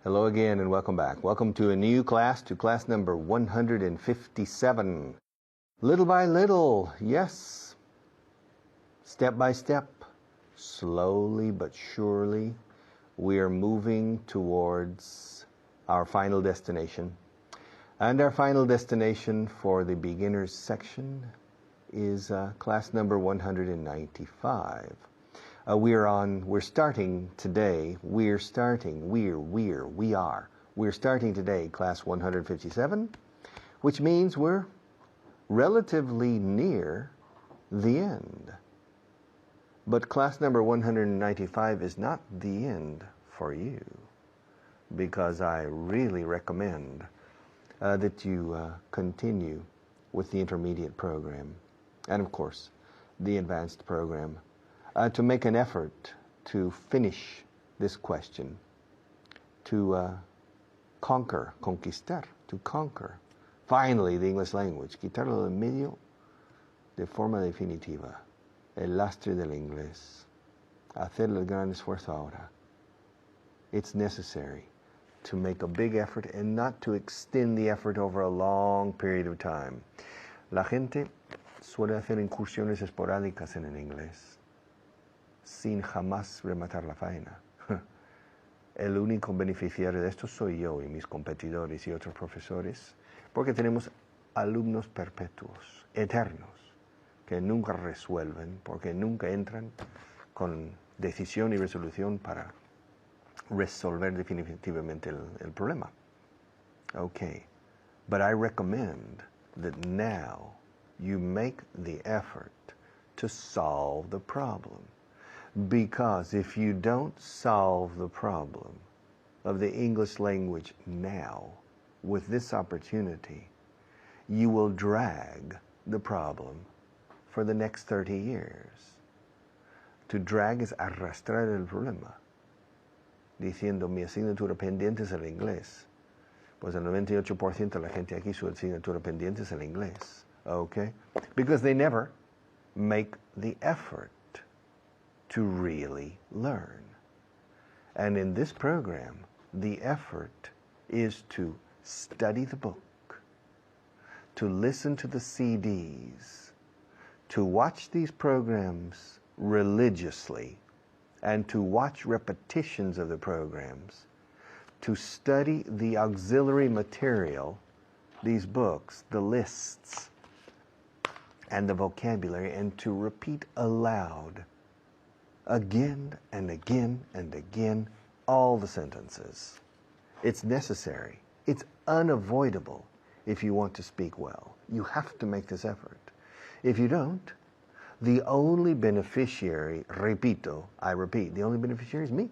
Hello again and welcome back. Welcome to a new class, to class number 157. Little by little, yes, step by step, slowly but surely, we are moving towards our final destination. And our final destination for the beginners section is class number 195. We're starting today class 157, which means we're relatively near the end. But class number 195 is not the end for you, because I really recommend that you continue with the intermediate program and, of course, the advanced program to make an effort to finish this question, to conquistar, to conquer, finally, the English language, quitarlo de en medio de forma definitiva, el lastre del inglés, hacer el gran esfuerzo ahora. It's necessary to make a big effort and not to extend the effort over a long period of time. La gente suele hacer incursiones esporádicas en el inglés sin jamás rematar la faena. El único beneficiario de esto soy yo y mis competidores y otros profesores, porque tenemos alumnos perpetuos, eternos, que nunca resuelven, porque nunca entran con decisión y resolución para resolver definitivamente el problema. Okay, but I recommend that now you make the effort to solve the problem. Because if you don't solve the problem of the English language now, with this opportunity, you will drag the problem for the next 30 years. To drag es arrastrar el problema, diciendo mi asignatura pendiente es el inglés. Pues el 98% de la gente aquí su asignatura pendiente es el inglés. Okay? Because they never make the effort to really learn. And in this program, the effort is to study the book, to listen to the CDs, to watch these programs religiously, and to watch repetitions of the programs, to study the auxiliary material, these books, the lists, and the vocabulary, and to repeat aloud again and again and again all the sentences. It's necessary. It's unavoidable if you want to speak well. You have to make this effort. If you don't, the only beneficiary, I repeat, the only beneficiary is me,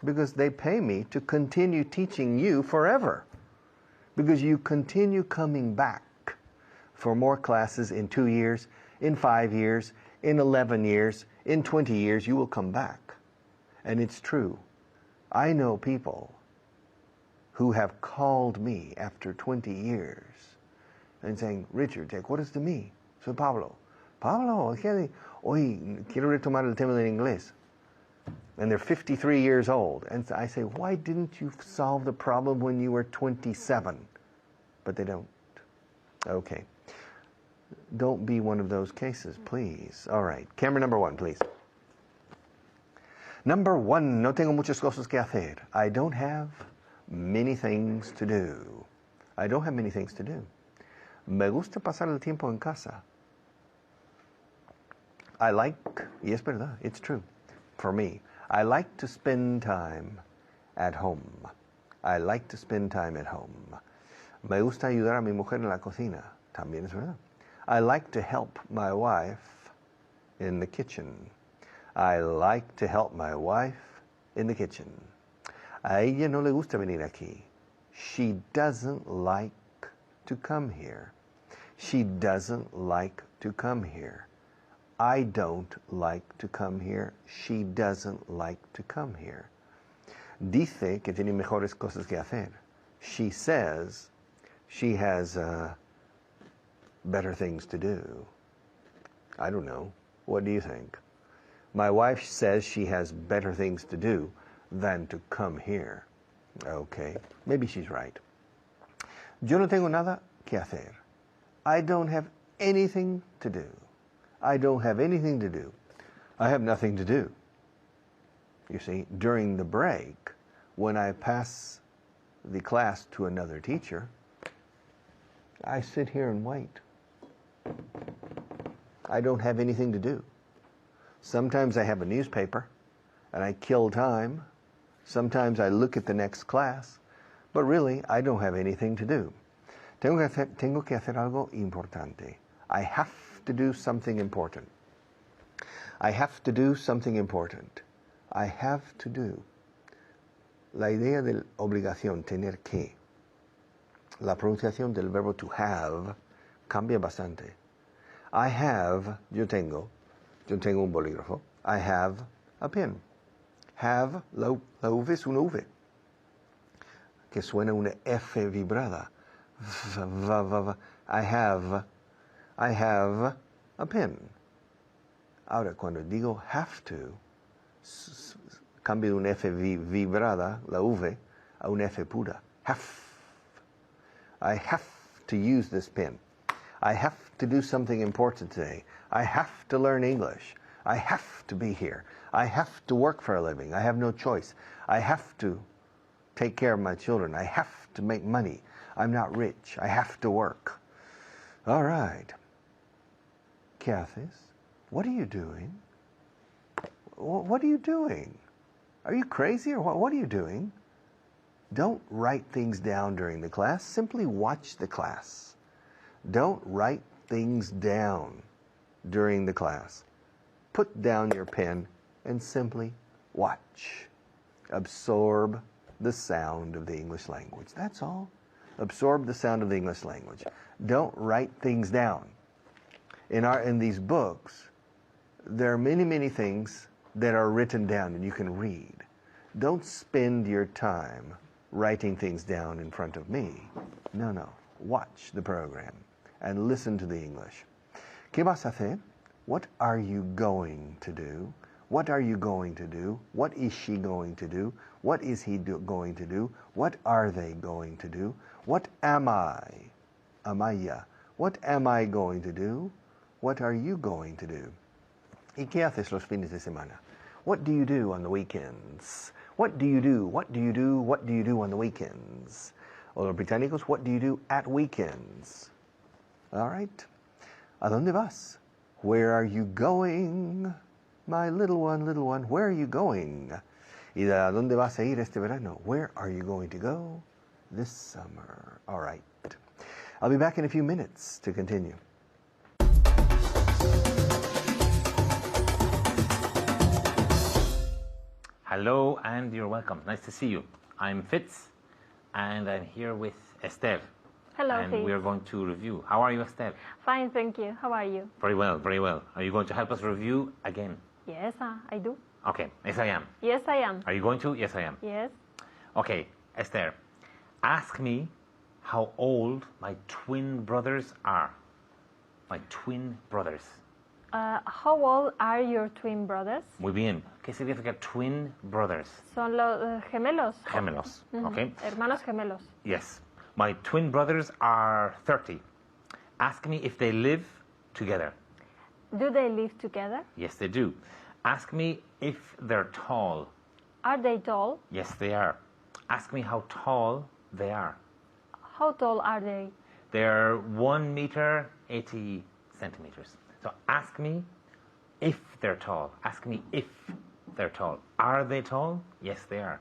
because they pay me to continue teaching you forever, because you continue coming back for more classes in 2 years, in 5 years, in 11 years, in 20 years, you will come back. And it's true. I know people who have called me after 20 years and saying, Richard, ¿te acuerdas de mí? Soy Pablo. Pablo, hoy quiero retomar el tema del inglés. And they're 53 years old. And I say, why didn't you solve the problem when you were 27? But they don't. Okay. Don't be one of those cases, please. All right. Camera number 1, please. Number 1, no tengo muchas cosas que hacer. I don't have many things to do. I don't have many things to do. Me gusta pasar el tiempo en casa. I like, y es verdad, it's true, for me, I like to spend time at home. I like to spend time at home. Me gusta ayudar a mi mujer en la cocina. También es verdad. I like to help my wife in the kitchen. I like to help my wife in the kitchen. A ella no le gusta venir aquí. She doesn't like to come here. She doesn't like to come here. I don't like to come here. She doesn't like to come here. Dice que tiene mejores cosas que hacer. She says she has better things to do. I don't know. What do you think? My wife says she has better things to do than to come here. Okay, maybe she's right. Yo no tengo nada que hacer. I don't have anything to do. I don't have anything to do. I have nothing to do. You see, during the break, when I pass the class to another teacher, I sit here and wait. I don't have anything to do. Sometimes I have a newspaper and I kill time. Sometimes I look at the next class, but really I don't have anything to do. Tengo que hacer algo importante. I have to do something important. I have to do something important. I have to do. La idea de obligación, tener que. La pronunciación del verbo to have cambia bastante. I have, yo tengo un bolígrafo. I have a pen. Have, la V es una V, que suena una F vibrada. I have a pen. Ahora, cuando digo have to, cambio de una F vibrada, la V, a una F pura. Have. I have to use this pen. I have to do something important today. I have to learn English. I have to be here. I have to work for a living. I have no choice. I have to take care of my children. I have to make money. I'm not rich. I have to work. All right. ¿Qué haces? What are you doing? What are you doing? Are you crazy or what are you doing? Don't write things down during the class. Simply watch the class. Don't write things down during the class. Put down your pen and simply watch. Absorb the sound of the English language. That's all. Absorb the sound of the English language. Don't write things down. In these books, there are many, many things that are written down and you can read. Don't spend your time writing things down in front of me. No. Watch the program and listen to the English. ¿Qué vas a hacer? What are you going to do? What are you going to do? What is she going to do? What is he going to do? What are they going to do? What am I? Amaya. What am I going to do? What are you going to do? ¿Y qué haces los fines de semana? What do you do on the weekends? What do you do? What do you do? What do you do on the weekends? O los británicos, what do you do at weekends? All right. ¿A dónde vas? Where are you going? My little one, where are you going? ¿Y a dónde vas a ir este verano? Where are you going to go this summer? All right. I'll be back in a few minutes to continue. Hello and you're welcome. Nice to see you. I'm Fitz and I'm here with Esther. Hello, and Fitz. we're going to review. How are you, Esther? Fine, thank you. How are you? Very well, very well. Are you going to help us review again? Yes, I do. Okay, yes I am. Yes, I am. Are you going to? Yes I am. Yes. Okay, Esther, ask me how old my twin brothers are. My twin brothers. How old are your twin brothers? Muy bien. ¿Qué significa twin brothers? Son los gemelos. Gemelos, okay. Hermanos gemelos. Yes. My twin brothers are 30. Ask me if they live together. Do they live together? Yes, they do. Ask me if they're tall. Are they tall? Yes, they are. Ask me how tall they are. How tall are they? They're 1 meter 80 centimeters. So ask me if they're tall. Ask me if they're tall. Are they tall? Yes, they are.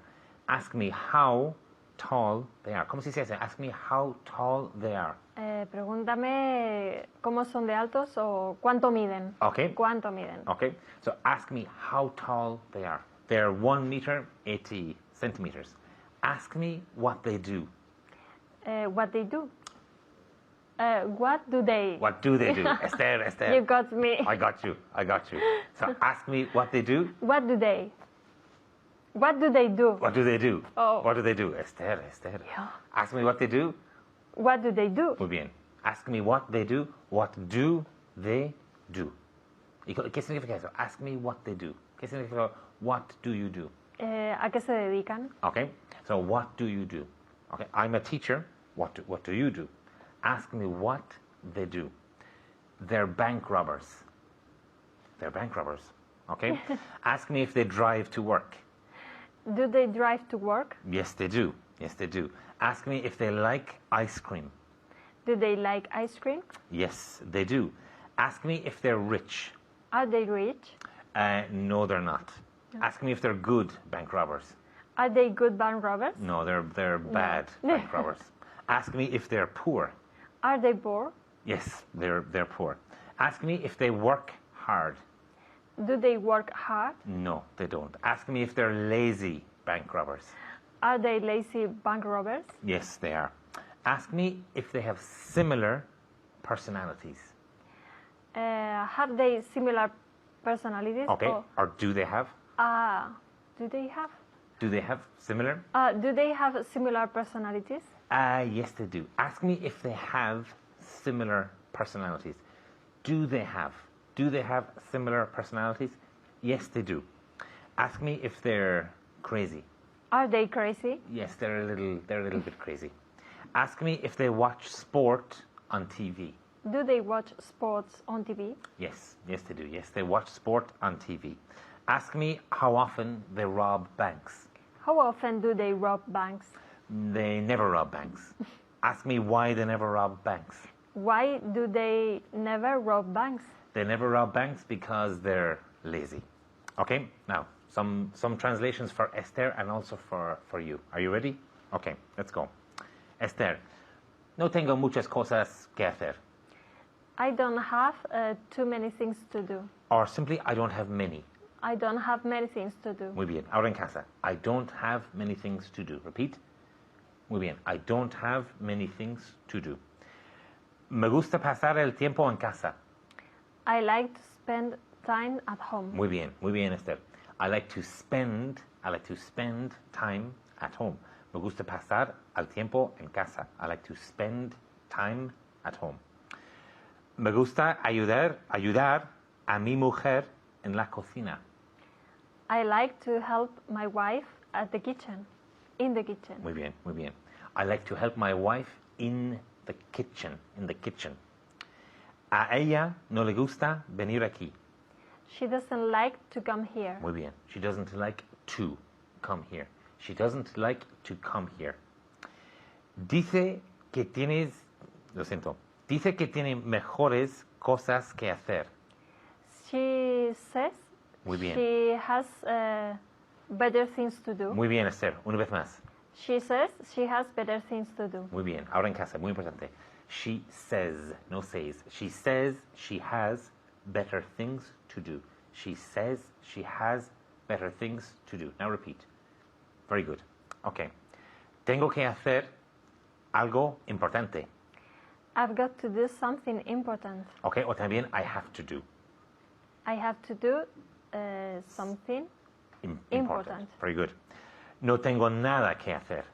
Ask me how tall they are. ¿Cómo se dice eso? Ask me how tall they are. Pregúntame cómo son de altos o cuánto miden. Okay. ¿Cuánto miden? Okay. So ask me how tall they are. They're 1 meter 80 centimeters. Ask me what they do. What they do? What do they? What do they do? Esther. You got me. I got you. So ask me what they do. What do they? What do they do? What do they do? Oh. What do they do? Esther. Yeah. Ask me what they do. What do they do? Muy bien. Ask me what they do. What do they do? ¿Y qué significa eso? Ask me what they do. ¿Qué significa what do you do? ¿A qué se dedican? Okay, so what do you do? Okay, I'm a teacher. What do you do? Ask me what they do. They're bank robbers. They're bank robbers. Okay? Ask me if they drive to work. Do they drive to work? Yes, they do. Yes, they do. Ask me if they like ice cream. Do they like ice cream? Yes, they do. Ask me if they're rich. Are they rich? No, they're not. Ask me if they're good bank robbers. Are they good bank robbers? No, they're bad bank robbers. Ask me if they're poor. Are they poor? Yes, they're poor. Ask me if they work hard. Do they work hard? No, they don't. Ask me if they're lazy bank robbers. Are they lazy bank robbers? Yes, they are. Ask me if they have similar personalities. Have they similar personalities? Okay, or do they have? Do they have? Do they have similar? Do they have similar personalities? Yes, they do. Ask me if they have similar personalities. Do they have? Do they have similar personalities? Yes, they do. Ask me if they're crazy. Are they crazy? Yes, they're a little bit crazy. Ask me if they watch sport on TV. Do they watch sports on TV? Yes, yes, they do. Yes, they watch sport on TV. Ask me how often they rob banks. How often do they rob banks? They never rob banks. Ask me why they never rob banks. Why do they never rob banks? They never rob banks because they're lazy. Okay, now some translations for Esther and also for you. Are you ready? Okay, let's go. Esther, no tengo muchas cosas que hacer. I don't have too many things to do. Or simply, I don't have many. I don't have many things to do. Muy bien, ahora en casa. I don't have many things to do. Repeat. Muy bien, I don't have many things to do. Me gusta pasar el tiempo en casa. I like to spend time at home. Muy bien, Esther. I like to spend time at home. Me gusta pasar el tiempo en casa. I like to spend time at home. Me gusta ayudar a mi mujer en la cocina. I like to help my wife at the kitchen, in the kitchen. Muy bien. I like to help my wife in the kitchen. A ella no le gusta venir aquí. She doesn't like to come here. Muy bien. She doesn't like to come here. She doesn't like to come here. Dice que tiene mejores cosas que hacer. She says Muy bien. she has better things to do. Muy bien, Esther. Una vez más. She says she has better things to do. Muy bien. Ahora en casa, muy importante. She says, no says. She says she has better things to do. She says she has better things to do. Now repeat. Very good. Okay. Tengo que hacer algo importante. I've got to do something important. Okay. O también I have to do. I have to do something important. Very good. No tengo nada que hacer.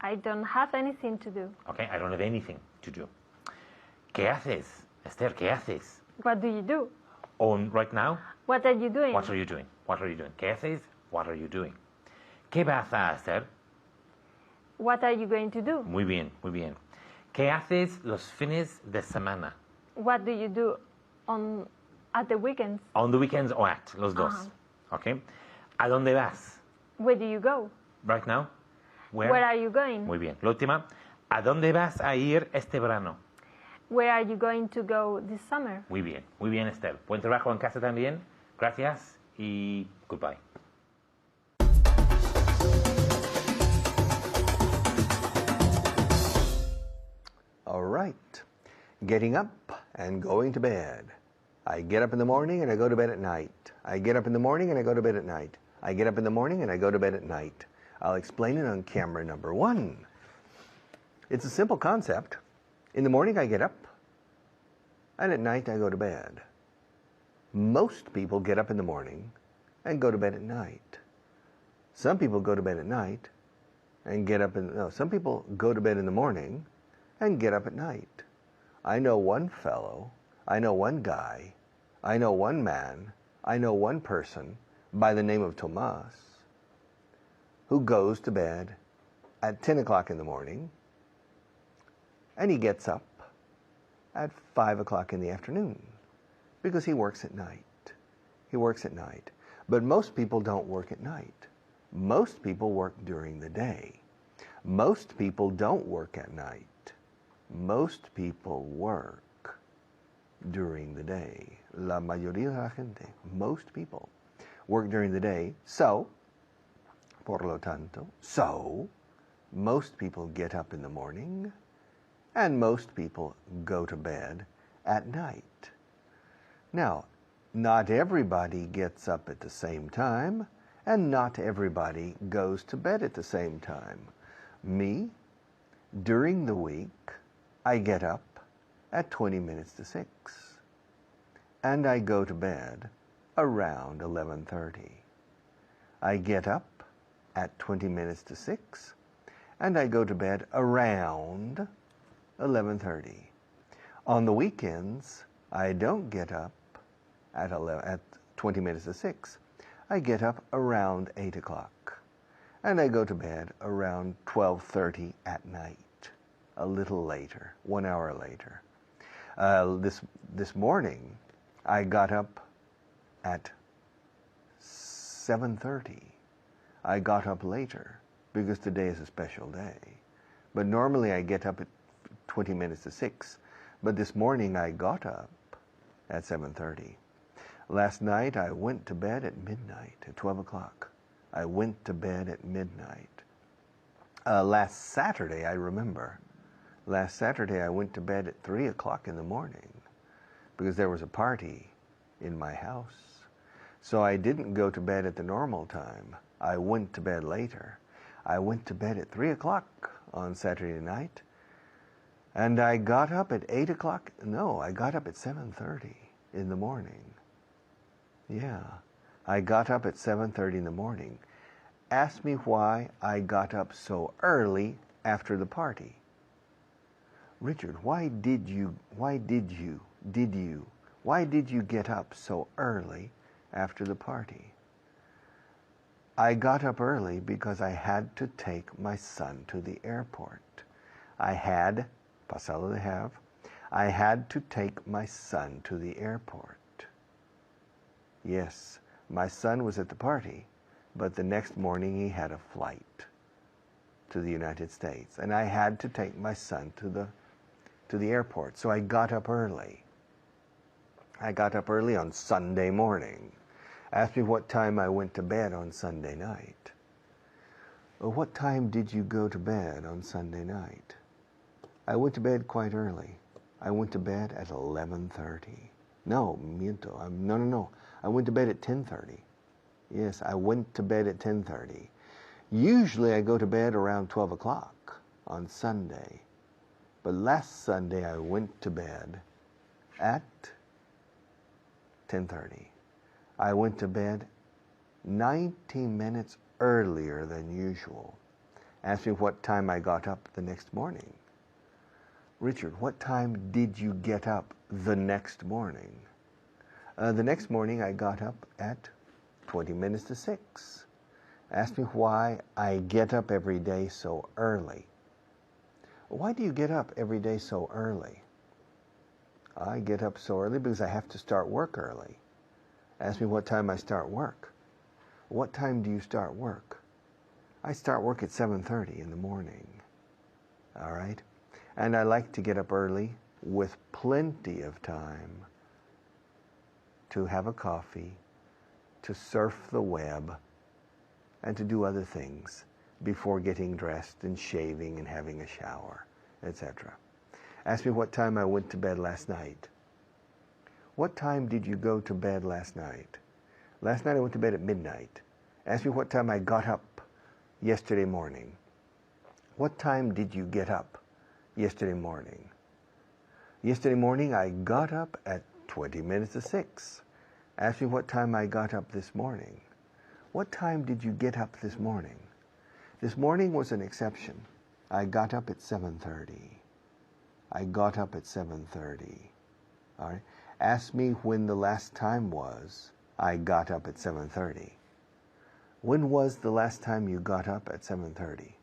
I don't have anything to do. Okay. I don't have anything to do. ¿Qué haces? Esther, ¿qué haces? What do you do? Right now? What are you doing? What are you doing? What are you doing? ¿Qué haces? What are you doing? ¿Qué vas a hacer? What are you going to do? Muy bien. ¿Qué haces los fines de semana? What do you do at the weekends? On the weekends or at, los dos. Okay. ¿A dónde vas? Where do you go? Right now? Where are you going? Muy bien. La última. ¿A dónde vas a ir este verano? Where are you going to go this summer? Muy bien, Esther. Buen trabajo en casa también. Gracias y goodbye. All right. Getting up and going to bed. I get up in the morning and I go to bed at night. I get up in the morning and I go to bed at night. I get up in the morning and I go to bed at night. I'll explain it on camera number 1. It's a simple concept. In the morning I get up, and at night I go to bed. Most people get up in the morning and go to bed at night. Some people go to bed at night and get up some people go to bed in the morning and get up at night. I know one fellow, I know one guy, I know one man, I know one person by the name of Tomas who goes to bed at 10 o'clock in the morning, and he gets up at 5 o'clock in the afternoon because he works at night. He works at night. But most people don't work at night. Most people work during the day. Most people don't work at night. Most people work during the day. La mayoría de la gente, most people, work during the day. So, por lo tanto, most people get up in the morning, and most people go to bed at night. Now, not everybody gets up at the same time, and not everybody goes to bed at the same time. Me, during the week, I get up at 20 minutes to 6, and I go to bed around 11:30. I get up at 20 minutes to 6, and I go to bed around 11:30. On the weekends, I don't get up at 20 minutes to 6. I get up around 8 o'clock, and I go to bed around 12:30 at night, a little later, 1 hour later. This morning, I got up at 7:30. I got up later because today is a special day. But normally I get up at 20 minutes to 6. But this morning I got up at 7:30. Last night I went to bed at midnight, at 12 o'clock. I went to bed at midnight. Last Saturday, I remember, last Saturday I went to bed at 3 o'clock in the morning because there was a party in my house. So I didn't go to bed at the normal time. I went to bed later. I went to bed at 3 o'clock on Saturday night, and I got up at 8 o'clock. No, I got up at 7:30 in the morning. Yeah, I got up at 7:30 in the morning. Ask me why I got up so early after the party. Richard, why did you get up so early after the party? I got up early because I had to take my son to the airport. I had to take my son to the airport. Yes, my son was at the party, but the next morning he had a flight to the United States, and I had to take my son to the airport. So I got up early. I got up early on Sunday morning. Ask me what time I went to bed on Sunday night. Well, what time did you go to bed on Sunday night? I went to bed quite early. I went to bed at 11:30. No, miento. No. I went to bed at 10:30. Yes, I went to bed at 10:30. Usually I go to bed around 12 o'clock on Sunday. But last Sunday I went to bed at 10:30. I went to bed 90 minutes earlier than usual. Ask me what time I got up the next morning. Richard, what time did you get up the next morning? The next morning I got up at 20 minutes to 6. Ask me why I get up every day so early. Why do you get up every day so early? I get up so early because I have to start work early. Ask me what time I start work. What time do you start work? I start work at 7:30 in the morning. All right? And I like to get up early with plenty of time to have a coffee, to surf the web, and to do other things before getting dressed and shaving and having a shower, etc. Ask me what time I went to bed last night. What time did you go to bed last night? Last night I went to bed at midnight. Ask me what time I got up yesterday morning. What time did you get up yesterday morning? Yesterday morning I got up at 20 minutes to 6. Ask me what time I got up this morning. What time did you get up this morning? This morning was an exception. I got up at 7:30. I got up at 7:30. All right? Ask me when the last time was I got up at 7:30. When was the last time you got up at 7:30?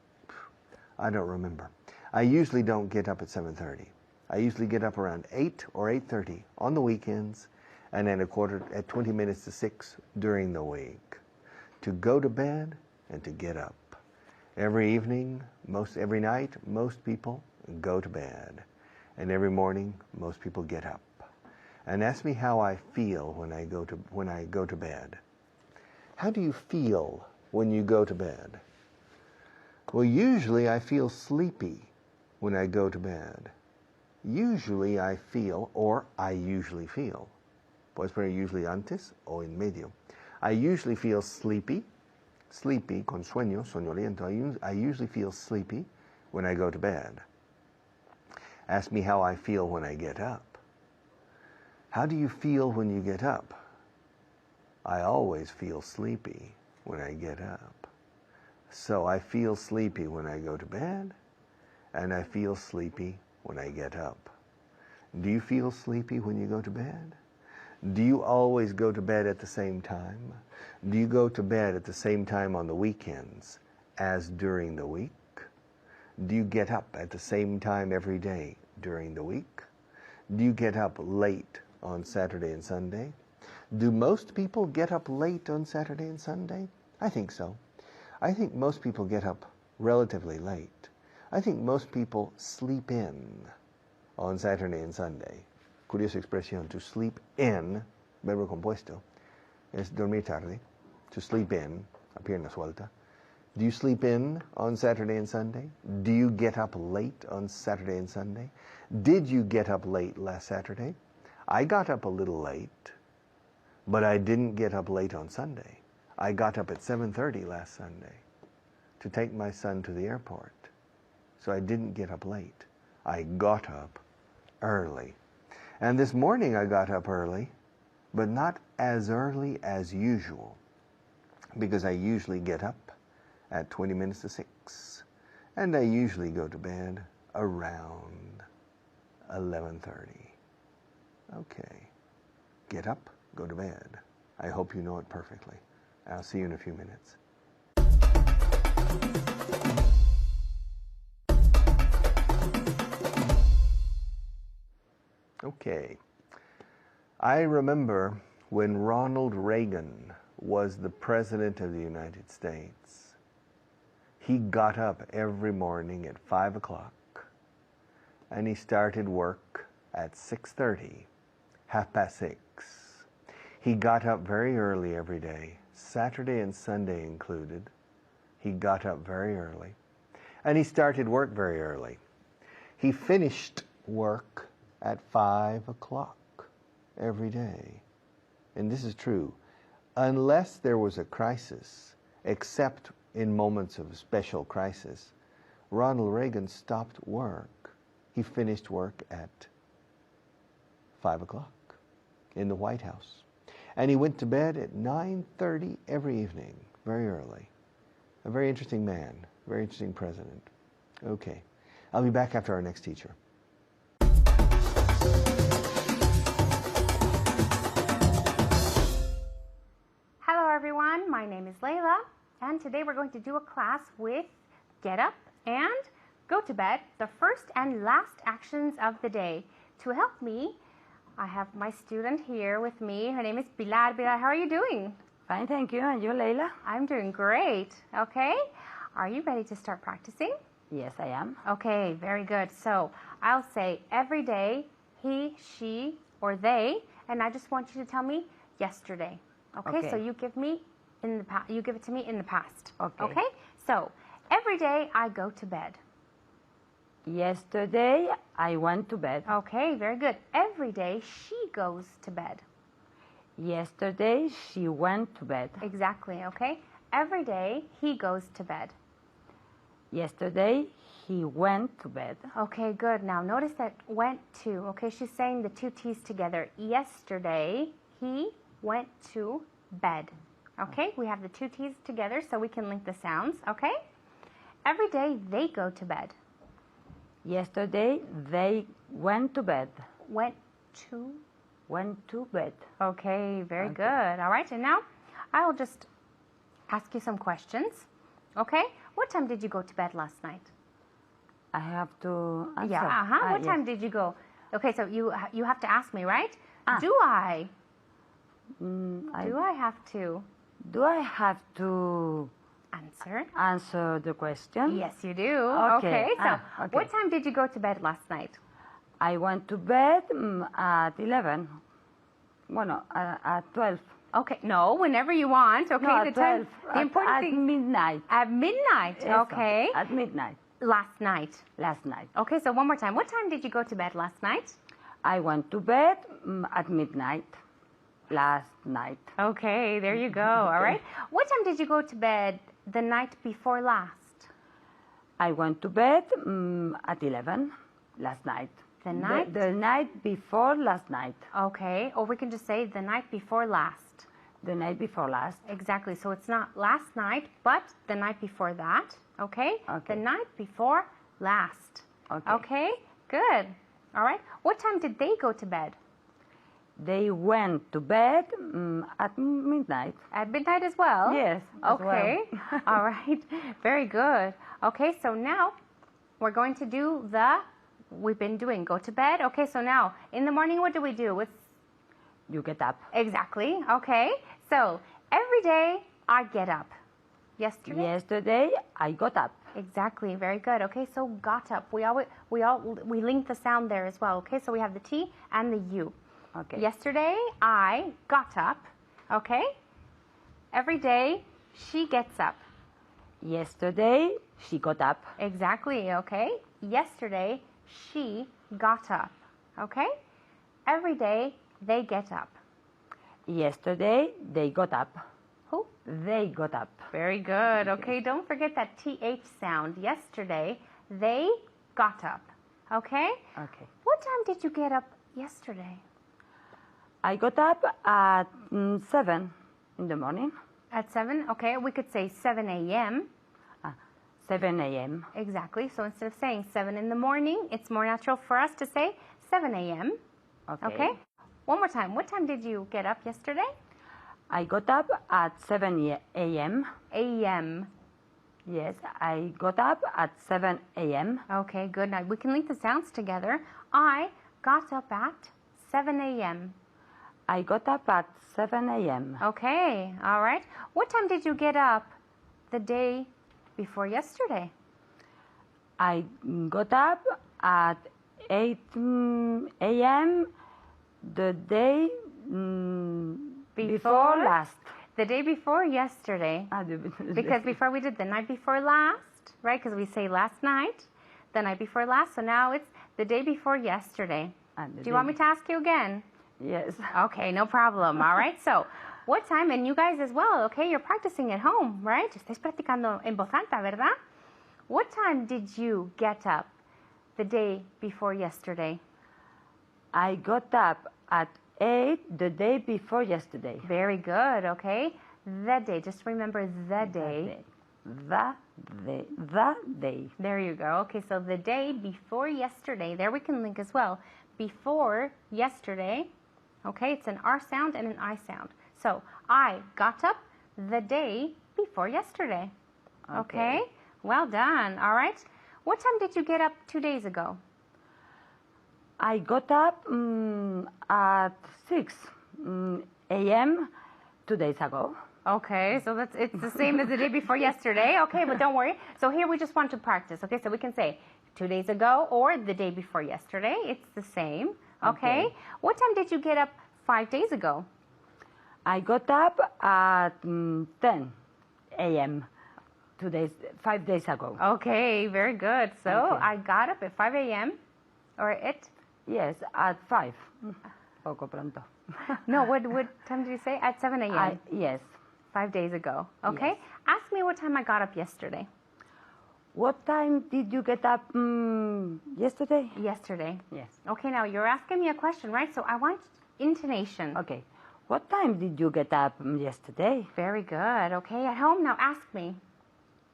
I don't remember. I usually don't get up at 7:30. I usually get up around 8 or 8:30 on the weekends, and then at 20 minutes to 6 during the week, to go to bed and to get up. Every evening, every night, most people go to bed, and every morning, most people get up. And ask me how I feel when I go to bed. How do you feel when you go to bed? Well, usually I feel sleepy when I go to bed. Usually I feel, or I usually feel. Puedes poner usually antes o en medio. I usually feel sleepy con sueño, soñoliento. I usually feel sleepy when I go to bed. Ask me how I feel when I get up. How do you feel when you get up? I always feel sleepy when I get up. So I feel sleepy when I go to bed, and I feel sleepy when I get up. Do you feel sleepy when you go to bed? Do you always go to bed at the same time? Do you go to bed at the same time on the weekends as during the week? Do you get up at the same time every day during the week? Do you get up late on Saturday and Sunday? Do most people get up late on Saturday and Sunday? I think so. I think most people get up relatively late. I think most people sleep in on Saturday and Sunday. Curiosa expresión, to sleep in, verbo compuesto, es dormir tarde. To sleep in, a pierna suelta. Do you sleep in on Saturday and Sunday? Do you get up late on Saturday and Sunday? Did you get up late last Saturday? I got up a little late, but I didn't get up late on Sunday. I got up at 7:30 last Sunday to take my son to the airport. So I didn't get up late. I got up early. And this morning I got up early, but not as early as usual, because I usually get up at 20 minutes to 6, and I usually go to bed around 11:30. Okay. Get up, go to bed. I hope you know it perfectly. I'll see you in a few minutes. Okay. I remember when Ronald Reagan was the President of the United States. He got up every morning at 5 o'clock, and he started work at 6:30, 6:30. He got up very early every day, Saturday and Sunday included. He got up very early, and he started work very early. He finished work at 5 o'clock every day. And this is true, unless there was a crisis, except in moments of special crisis, Ronald Reagan stopped work. He finished work at 5 o'clock in the White House. And he went to bed at 9:30 every evening, very early. A very interesting man, very interesting president. Okay, I'll be back after our next teacher. Hello everyone, my name is Layla, and today we're going to do a class with get up and go to bed, the first and last actions of the day. To help me, I have my student here with me. Her name is Pilar. Pilar, how are you doing? Fine, thank you. And you, Layla? I'm doing great. Okay, are you ready to start practicing? Yes, I am. Okay, very good. So I'll say every day, he, she, or they, and I just want you to tell me yesterday. Okay, so you give it to me in the past. Okay, so every day I go to bed. Yesterday, I went to bed. Okay, very good. Every day she goes to bed. Yesterday, she went to bed. Exactly, okay. Every day he goes to bed. Yesterday, he went to bed. Okay, good. Now notice that went to, okay, she's saying the two T's together. Yesterday, he went to bed. Okay, we have the two T's together so we can link the sounds, okay? Every day they go to bed. Yesterday, they went to bed. Went to bed. Okay, very good. All right, and now I'll just ask you some questions. Okay? What time did you go to bed last night? I have to answer. Yeah, what yes. time did you go? Okay, so you have to ask me, right? Ah. Do I Do I have to answer? answer the question? Yes, you do. Okay. So Okay. what time did you go to bed last night? I went to bed at 11. Bueno, at 12. Okay, no, whenever you want. Okay, No, the at 12. time. The important at thing. midnight. At midnight. Eso, Okay. At midnight. Last night. Last night. Okay, so one more time. What time did you go to bed last night? I went to bed at midnight. Last night. Okay, there you go. All right. What time did you go to bed the night before last? I went to bed at 11 last night. The night? The night before last night. Okay, or we can just say the night before last. The night before last. Exactly. So it's not last night, but the night before that. Okay? Okay. The night before last. Okay. Okay? Good. All right. What time did they go to bed? They went to bed at midnight. At midnight as well? Yes. as Okay. well. All right. Very good. Okay, so now we're going to do we've been doing go to bed. Okay, so now in the morning, what do we do? You get up. Exactly. Okay. So every day I get up. Yesterday? Yesterday, I got up. Exactly. Very good. Okay, so got up. We link the sound there as well. Okay, so we have the T and the U. Okay. Yesterday, I got up. Okay? Every day, she gets up. Yesterday, she got up. Exactly. Okay? Yesterday, she got up. Okay? Every day, they get up. Yesterday, they got up. Who? They got up. Very good. Okay, don't forget that TH sound. Yesterday, they got up. Okay? Okay. What time did you get up yesterday? I got up at 7 in the morning. At 7? Okay, we could say 7 a.m. 7 a.m. Exactly. So instead of saying 7 in the morning, it's more natural for us to say 7 a.m. Okay? One more time. What time did you get up yesterday? I got up at 7 a.m. A.m. Yes, I got up at 7 a.m. Okay, good. Now we can link the sounds together. I got up at 7 a.m. I got up at 7 a.m. Okay, all right. What time did you get up the day before yesterday? I got up at 8 a.m. the day before last. The day before yesterday. Because before we did the night before last, right? Because we say last night, the night before last. So now it's the day before yesterday. Do you want me to ask you again? Yes. Okay, no problem. All right. So, what time? And you guys as well. Okay, you're practicing at home, right? Estáis practicando en voz alta, ¿verdad? What time did you get up the day before yesterday? I got up at 8 the day before yesterday. Very good. Okay, the day. Just remember the day. The day. There you go. Okay, so the day before yesterday. There we can link as well. Before yesterday. Okay, it's an R sound and an I sound. So, I got up the day before yesterday. Okay. Well done. All right. What time did you get up 2 days ago? I got up at 6 a.m. 2 days ago. Okay, so it's the same as the day before yesterday. Okay, but don't worry. So here we just want to practice. Okay, so we can say 2 days ago or the day before yesterday. It's the same. Okay. What time did you get up 5 days ago? I got up at 10 a.m. 5 days ago. Okay, very good. So I got up at 5 a.m. or at? Yes, at 5. Poco pronto. No, what time did you say? At 7 a.m.? Yes. 5 days ago. Okay. Yes. Ask me what time I got up yesterday. What time did you get up yesterday? Yesterday. Yes. Okay, now you're asking me a question, right? So I want intonation. Okay. What time did you get up yesterday? Very good. Okay, at home, now ask me.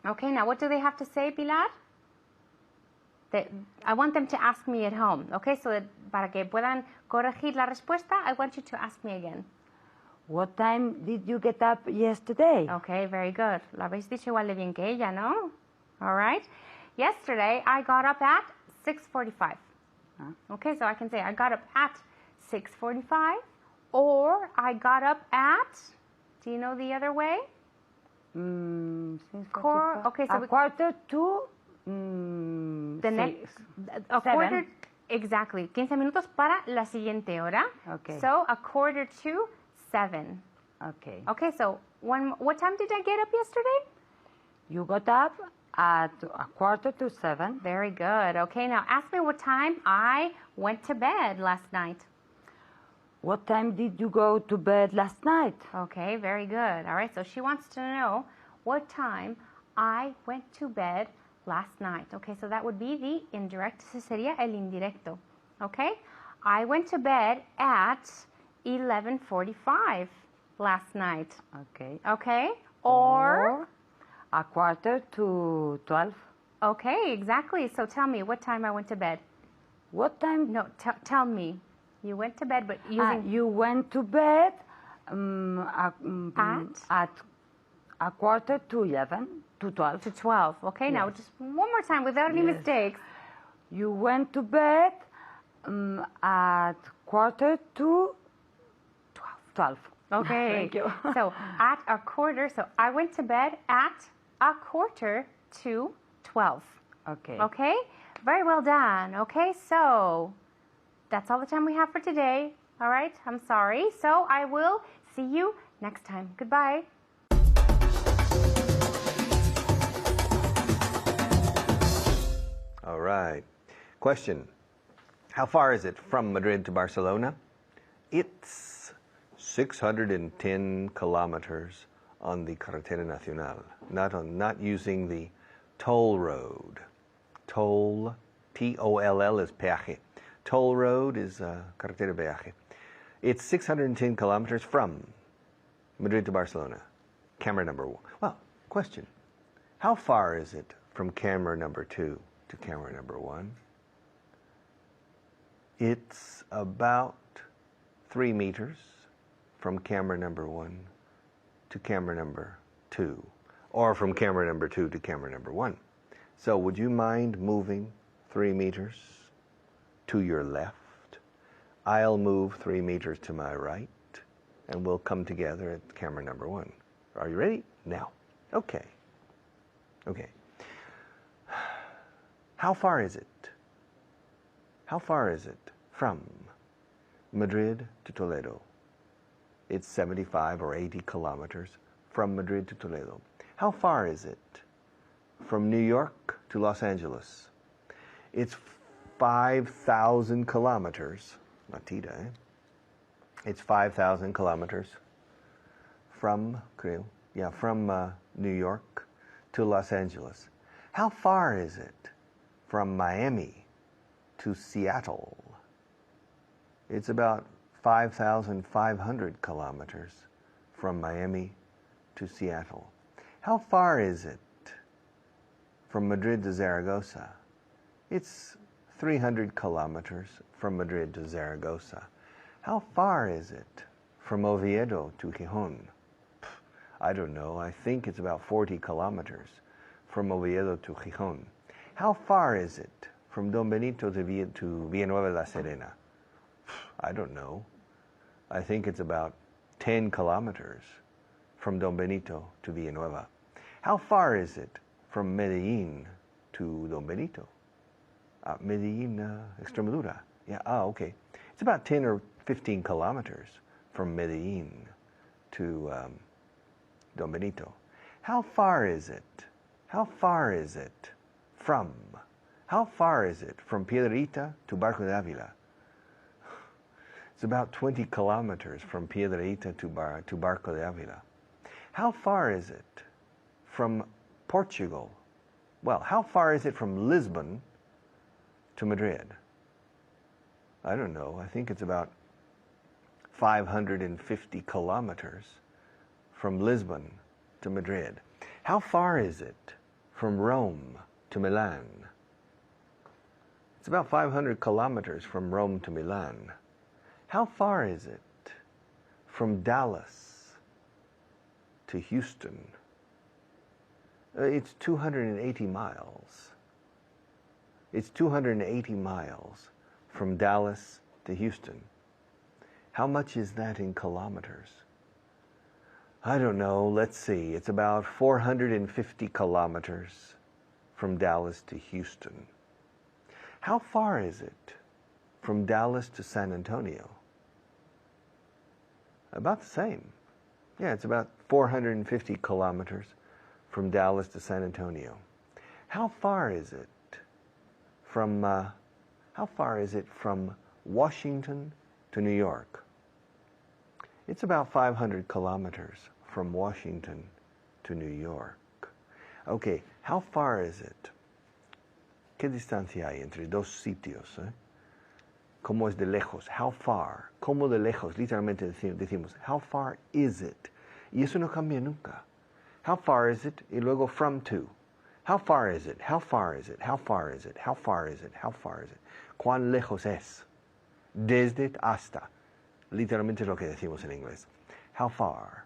Okay, now what do they have to say, Pilar? I want them to ask me at home. Okay, so that para que puedan corregir la respuesta, I want you to ask me again. What time did you get up yesterday? Okay, very good. Lo habéis dicho igual de bien que ella, ¿no? All right. Yesterday, I got up at 6:45. Okay, so I can say I got up at 6:45, or I got up at, do you know the other way? Okay, so a quarter to the next, a quarter, exactly, 15 minutos para la siguiente hora. Okay. So a quarter to 7. Okay. Okay, so what time did I get up yesterday? You got up at a quarter to 7. Very good. Okay, now ask me what time I went to bed last night. What time did you go to bed last night? Okay, very good. All right, so she wants to know what time I went to bed last night. Okay, so that would be the indirect. Ese sería el indirecto. Okay, I went to bed at 11:45 last night. Okay. Okay, or a quarter to 12. Okay, exactly. So tell me what time I went to bed. What time? No, tell me. You went to bed, but using... You went to bed at a quarter to 11, to 12. To 12. Okay, now just one more time without any mistakes. You went to bed at quarter to 12. Okay. Thank you. So at a quarter, so I went to bed at a quarter to 12. Okay. Okay? Very well done. Okay, so that's all the time we have for today. All right, I'm sorry. So I will see you next time. Goodbye. All right. Question. How far is it from Madrid to Barcelona? It's 610 kilometers on the Carretera Nacional, not using the toll road. Toll, T-O-L-L is peaje. Toll road is Carretera Peaje. It's 610 kilometers from Madrid to Barcelona. Camera number 1. Well, question. How far is it from camera number 2 to camera number 1? It's about 3 meters from camera number 1 to camera number 2, or from camera number 2 to camera number 1. So would you mind moving 3 meters to your left? I'll move 3 meters to my right, and we'll come together at camera number 1. Are you ready? Now. Okay. Okay. How far is it? How far is it from Madrid to Toledo? It's 75 or 80 kilometers from Madrid to Toledo. How far is it from New York to Los Angeles? It's 5,000 kilometers. Matita, eh? It's 5,000 kilometers from, from New York to Los Angeles. How far is it from Miami to Seattle? It's about 5,500 kilometers from Miami to Seattle. How far is it from Madrid to Zaragoza? It's 300 kilometers from Madrid to Zaragoza. How far is it from Oviedo to Gijón? I don't know. I think it's about 40 kilometers from Oviedo to Gijón. How far is it from Don Benito to Villanueva de la Serena? I don't know. I think it's about 10 kilometers from Don Benito to Villanueva. How far is it from Medellín to Don Benito? Medellín, Extremadura. Yeah, okay. It's about 10 or 15 kilometers from Medellín to Don Benito. How far is it? How far is it from? How far is it from Piedrita to Barco de Ávila? It's about 20 kilometers from Piedrita to Barco de Ávila. How far is it from Portugal? Well, how far is it from Lisbon to Madrid? I don't know. I think it's about 550 kilometers from Lisbon to Madrid. How far is it from Rome to Milan? It's about 500 kilometers from Rome to Milan. How far is it from Dallas to Houston? It's 280 miles. It's 280 miles from Dallas to Houston. How much is that in kilometers? I don't know. Let's see. It's about 450 kilometers from Dallas to Houston. How far is it from Dallas to San Antonio? About the same. Yeah, it's about 450 kilometers from Dallas to San Antonio. How far is it from Washington to New York? It's about 500 kilometers from Washington to New York. Okay, how far is it? ¿Qué distancia hay entre dos sitios? ¿Cómo es de lejos? How far? ¿Cómo de lejos? Literalmente decimos, how far is it? Y eso no cambia nunca. How far is it? Y luego from to. How far is it? How far is it? How far is it? How far is it? How far is it? ¿Cuán lejos es? Desde hasta. Literalmente lo que decimos en inglés. How far?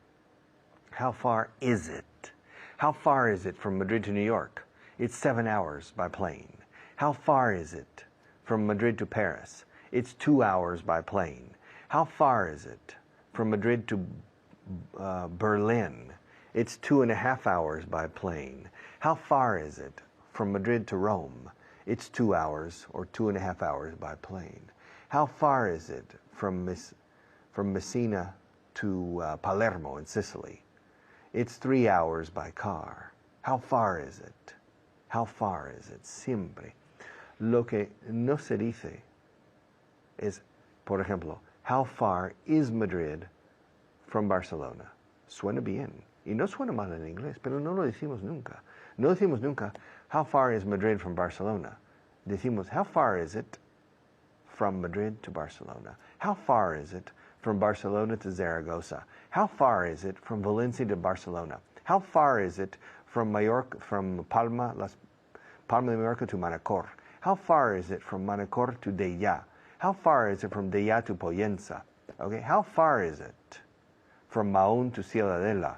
How far is it? How far is it from Madrid to New York? It's 7 hours by plane. How far is it from Madrid to Paris? It's 2 hours by plane. How far is it from Madrid to Berlin? It's 2.5 hours by plane. How far is it from Madrid to Rome? It's 2 hours or 2.5 hours by plane. How far is it from Messina to Palermo in Sicily? It's 3 hours by car. How far is it? How far is it? Siempre. Lo que no se dice es, por ejemplo, how far is Madrid from Barcelona? Suena bien. Y no suena mal en inglés, pero no lo decimos nunca. No decimos nunca, how far is Madrid from Barcelona? Decimos, how far is it from Madrid to Barcelona? How far is it from Barcelona to Zaragoza? How far is it from Valencia to Barcelona? How far is it from Mallorca, from Palma de Mallorca to Manacor? How far is it from Manacor to Deià? How far is it from Deià to Pollença? Okay, how far is it from Mahón to Ciudadela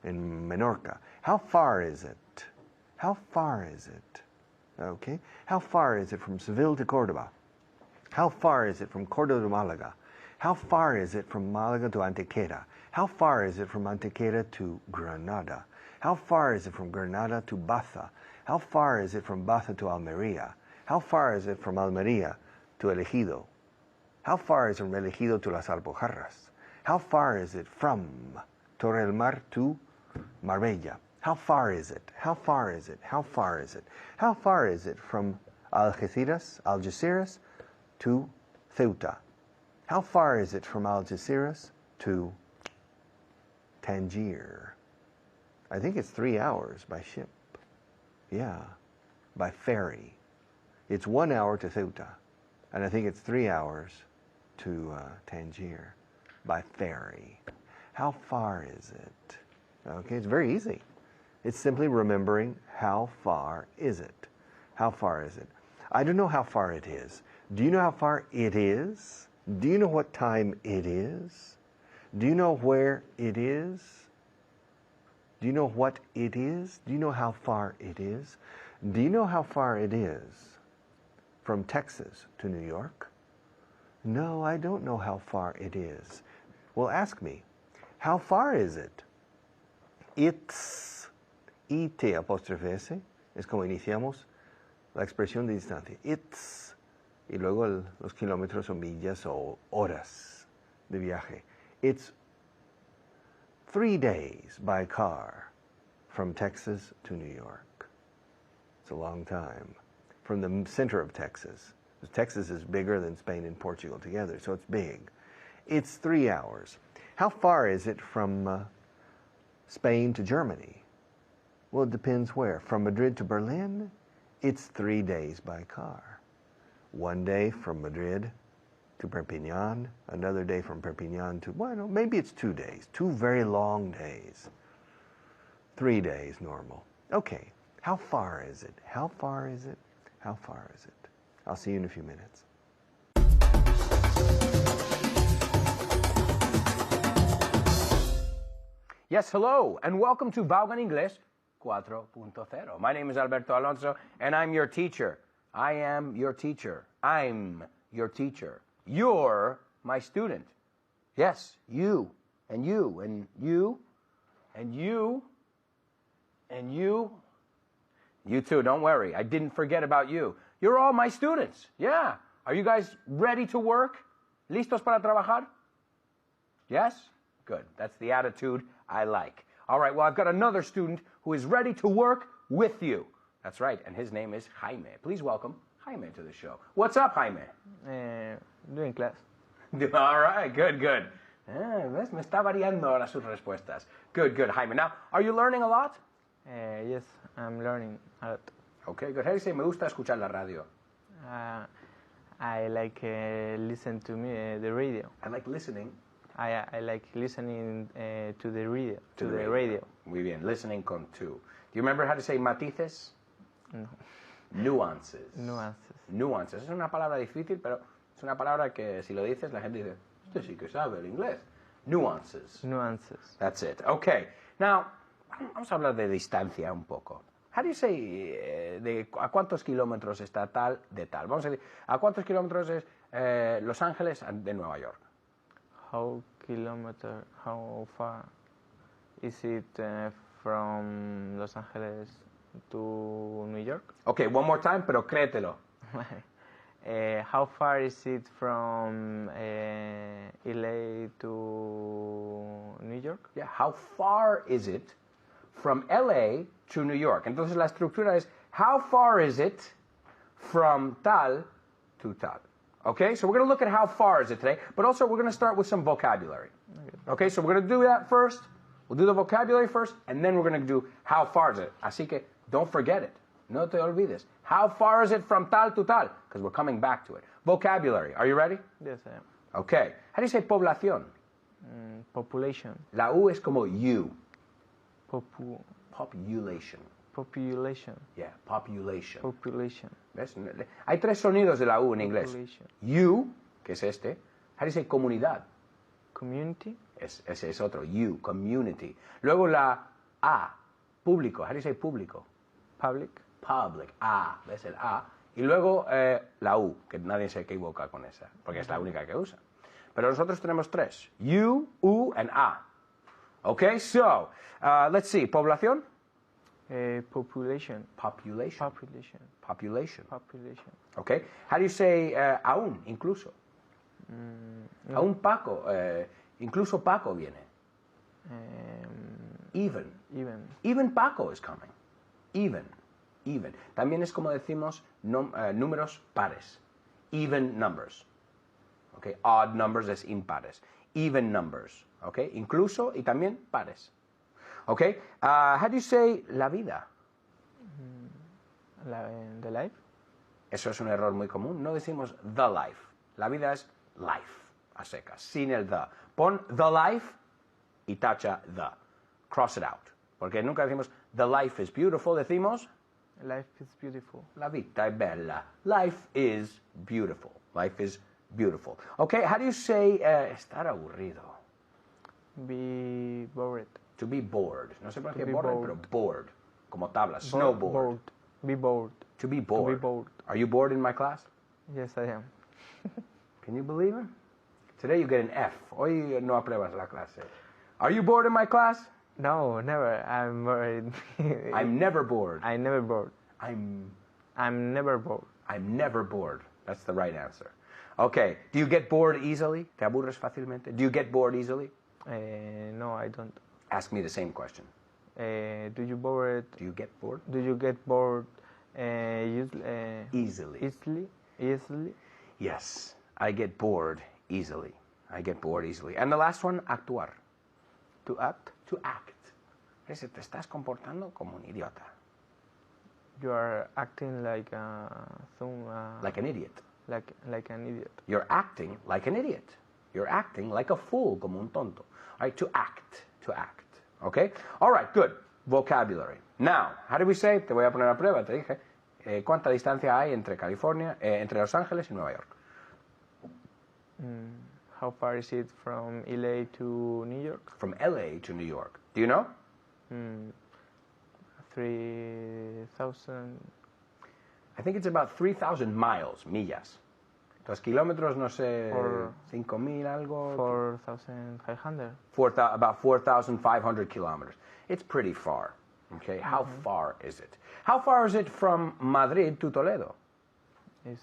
in Menorca? How far is it? How far is it? Okay, how far is it from Seville to Córdoba? How far is it from Córdoba to Málaga? How far is it from Málaga to Antequera? How far is it from Antequera to Granada? How far is it from Granada to Baza? How far is it from Baza to Almería? How far is it from Almería to El Ejido? How far is it from El Ejido to Las Alpujarras? How far is it from Torre del Mar to Marbella? How far is it? How far is it? How far is it? How far is it from Algeciras to Ceuta? How far is it from Algeciras to Tangier? I think it's 3 hours by ship. Yeah, by ferry. It's 1 hour to Ceuta, and I think it's 3 hours to Tangier by ferry. How far is it? Okay, it's very easy. It's simply remembering how far is it? How far is it? I don't know how far it is. Do you know how far it is? Do you know what time it is? Do you know where it is? Do you know what it is? Do you know how far it is? Do you know how far it is from Texas to New York? No, I don't know how far it is. Well, ask me, how far is it? It's, IT apóstrofe S, es como iniciamos la expresión de distancia. It's, y luego los kilómetros o millas o horas de viaje. It's 3 days by car from Texas to New York. It's a long time. From the center of Texas. Texas is bigger than Spain and Portugal together, so it's big. It's 3 hours. How far is it from Spain to Germany? Well, it depends where. From Madrid to Berlin, it's 3 days by car. 1 day from Madrid to Perpignan, another day from Perpignan to, well, maybe it's 2 days. 2 very long days. 3 days normal. Okay, how far is it? How far is it? How far is it? I'll see you in a few minutes. Yes, hello, and welcome to Vaughan English 4.0. My name is Alberto Alonso, and I'm your teacher. I am your teacher. I'm your teacher. You're my student. Yes, you, and you, and you, and you, and you. You too, don't worry. I didn't forget about you. You're all my students. Yeah. Are you guys ready to work? ¿Listos para trabajar? Yes? Good. That's the attitude I like. All right, well, I've got another student who is ready to work with you. That's right, and his name is Jaime. Please welcome Jaime to the show. What's up, Jaime? Doing class. All right, good, good. ¿Ves? Me está variando ahora sus respuestas. Good, good, Jaime. Now, are you learning a lot? Yes, I'm learning a lot. Okay, good. How do you say, me gusta escuchar la radio? I like listen to the radio. I like listening. I like listening to the radio. To the radio. Muy bien, listening con tú. Do you remember how to say matices? No. Nuances. Nuances. Nuances. Es una palabra difícil, pero es una palabra que si lo dices, la gente dice, este sí que sabe el inglés. Nuances. Nuances. That's it. Okay. Now, vamos a hablar de distancia un poco. How do you say a cuántos kilómetros está tal de tal? Vamos a decir, ¿a cuántos kilómetros es Los Ángeles de Nueva York? How far is it from Los Angeles to New York? Okay, one more time, pero créetelo. How far is it from LA to New York? Yeah, how far is it from LA to New York? Entonces la estructura es, how far is it from tal to tal? Okay, so we're going to look at how far is it today, but also we're going to start with some vocabulary. Okay, so we're going to do that first. We'll do the vocabulary first, and then we're going to do how far is it. Así que don't forget it. No te olvides. How far is it from tal to tal? Because we're coming back to it. Vocabulary. Are you ready? Yes, I am. Okay. How do you say población? Population. La U es como U. Population. Population. Yeah, population. Population. ¿Ves? Hay tres sonidos de la U en inglés. Population. U, que es este. How do you say comunidad? Community. Ese es otro. U, community. Luego la A, público. How do you say público? Public. Public. A, ¿ves el A? Y luego la U, que nadie se equivoca con esa, porque es la única que usa. Pero nosotros tenemos tres. U, U, and A. Okay, so, let's see. ¿Población? Population. Population. Population. Population. Population. Okay. How do you say aún, incluso? No. Aún Paco, incluso Paco viene. Even. Even. Even Paco is coming. Even. Even. También es como decimos números pares. Even numbers. Okay. Odd numbers es impares. Even numbers. Okay. Incluso y también pares. Okay. How do you say la vida? The life. Eso es un error muy común. No decimos the life. La vida es life, a secas, sin el the. Pon the life y tacha the. Cross it out. Porque nunca decimos the life is beautiful. Decimos Life is beautiful. la vita è bella. Life is beautiful. Life is beautiful. Okay. How do you say estar aburrido? Be bored. To be bored. No sé por qué be bored, bored. pero bored. Como tabla. Snowboard. Bored. Be bored. To be bored. To be bored. Are you bored in my class? Yes, I am. Can you believe it? Today you get an F. Hoy no apruebas la clase. Are you bored in my class? No, never. I'm bored. I'm never bored. I'm never bored. I'm never bored. I'm never bored. That's the right answer. Okay. Do you get bored easily? ¿Te aburres fácilmente? Do you get bored easily? No, I don't. Ask me the same question. Do you bored? Do you get bored? Do you get bored Easily. Easily? Yes. I get bored easily. I get bored easily. And the last one, actuar. To act? To act. Te estás comportando como un idiota. You are acting like Like an idiot. like an idiot. You're acting like an idiot. You're acting like a fool, como un tonto. All right, to act. To act. Okay? All right, good. Vocabulary. Now, how do we say? Te voy a poner a prueba, te dije. ¿Cuánta distancia hay entre California, entre Los Ángeles y Nueva York? How far is it from LA to New York? From LA to New York. Do you know? 3,000. I think it's about 3,000 miles, millas. Los kilómetros, no sé, Por- 5,000 algo. 4,500. About 4,500 kilometers. It's pretty far. Okay, how far is it? How far is it from Madrid to Toledo? It's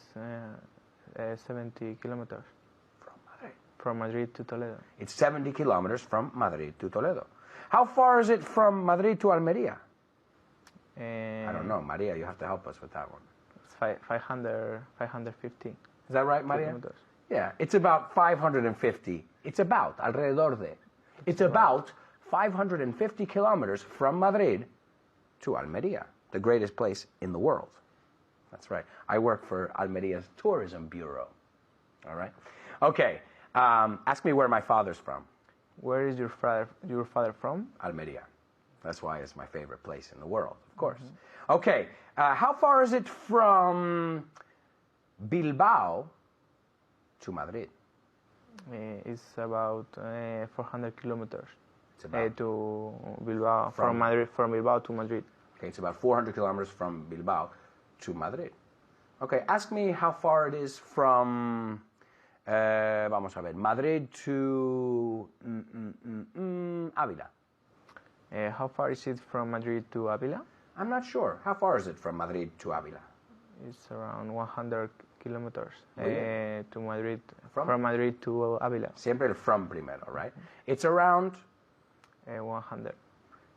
70 kilometers From Madrid. from Madrid to Toledo. It's 70 kilometers from Madrid to Toledo. How far is it from Madrid to Almería? I don't know, Maria, you have to help us with that one. It's 550 Is that right, Maria? kilometers. Yeah, it's about 550. It's about, alrededor de. It's about 550 kilometers from Madrid to Almería, the greatest place in the world. That's right. I work for Almeria's tourism bureau. All right? Okay, ask me where my father's from. Where is your father from? Almería. That's why it's my favorite place in the world, of course. Okay, how far is it from Bilbao to Madrid? It's about 400 kilometers It's about, to Bilbao, From- from Bilbao to Madrid. okay, it's about 400 kilometers from Bilbao to Madrid. Okay, ask me how far it is from, vamos a ver, Madrid to Ávila. How far is it from Madrid to Avila? I'm not sure. How far is it from Madrid to Ávila? It's around 100 kilometers Really? to Madrid. From? From Madrid to Avila. Siempre el from primero, right? It's around 100.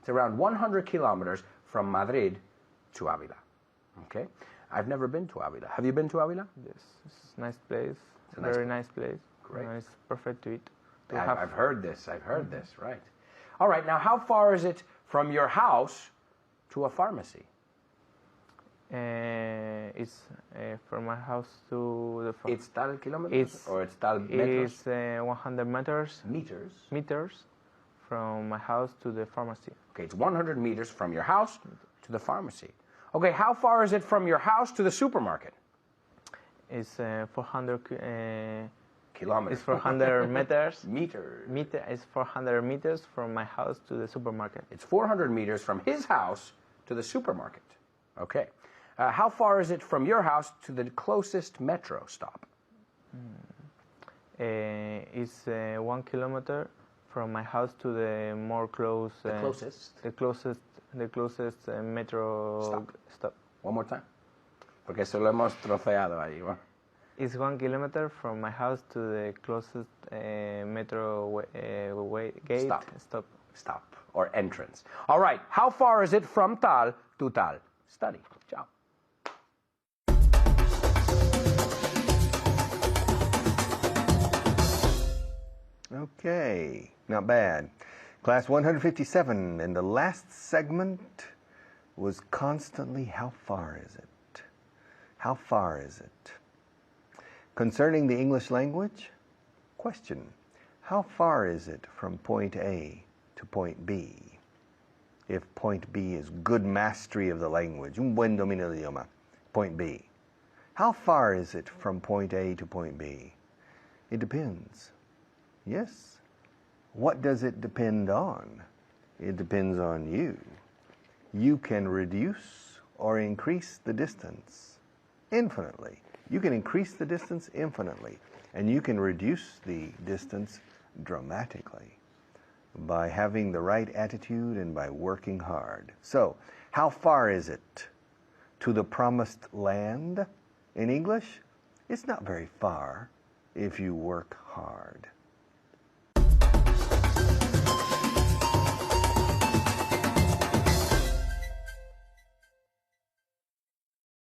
It's around 100 kilometers from Madrid to Ávila. Okay? I've never been to Ávila. Have you been to Ávila? Yes, it's a nice place. It's a nice Very place. nice place. Great. It's perfect to eat. To I've heard this. I've heard this, right. All right, now how far is it from your house to a pharmacy? It's from my house to the It's tal kilometers It's- or it's tal metros? It's 100 meters from my house to the pharmacy. Okay, it's 100 meters from your house to the pharmacy. Okay, how far is it from your house to the supermarket? It's 400. Kilometers. It's 400 meters. Meters. It's 400 meters from my house to the supermarket. It's 400 meters from his house to the supermarket. Okay. How far is it from your house to the closest metro stop? It's 1 kilometer from my house to the more close. The closest. The closest metro stop. One more time. Porque eso lo hemos troceado ahí. ¿Va? It's 1 kilometer from my house to the closest metro gate Stop. Stop. Or entrance. All right. How far is it from tal to tal? Study. Ciao. Okay, not bad. Class 157, and the last segment was constantly, how far is it? How far is it? Concerning the English language, question, how far is it from point A to point B? If point B is good mastery of the language, un buen dominio del idioma, point B. How far is it from point A to point B? It depends. Yes. What does it depend on? It depends on you. You can reduce or increase the distance infinitely. You can increase the distance infinitely, and you can reduce the distance dramatically by having the right attitude and by working hard. So, how far is it to the promised land? In English, it's not very far if you work hard.